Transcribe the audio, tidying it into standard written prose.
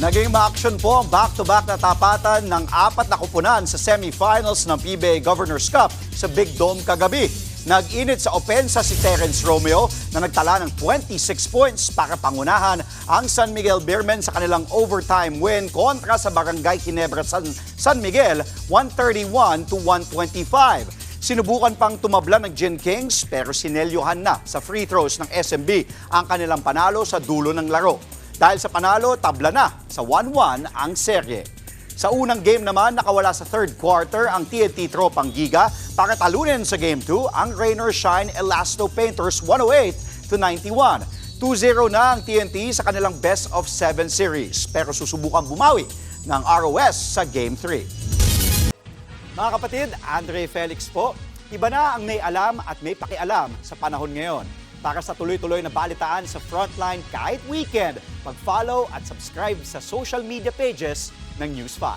Naging ma-action po ang back-to-back na tapatan ng 4 na kupunan sa semifinals ng PBA Governors Cup sa Big Dome kagabi. Nag-init sa opensa si Terence Romeo na nagtala ng 26 points para pangunahan ang San Miguel Beermen sa kanilang overtime win kontra sa Barangay Ginebra San Miguel 131-125. Sinubukan pang tumabla ng Gin Kings pero sinelyohan na sa free throws ng SMB ang kanilang panalo sa dulo ng laro. Dahil sa panalo, tabla na sa 1-1 ang serye. Sa unang game naman, nakawala sa third quarter ang TNT Tropang Giga para talunin sa Game 2 ang Rain or Shine Elasto Painters 108-91. 2-0 na ang TNT sa kanilang best of 7 series pero susubukan bumawi ng ROS sa Game 3. Mga kapatid, Andre Felix po. Iba na ang may alam at may pakialam sa panahon ngayon. Para sa tuloy-tuloy na balitaan sa Frontline kahit weekend, mag-follow at subscribe sa social media pages ng News 5.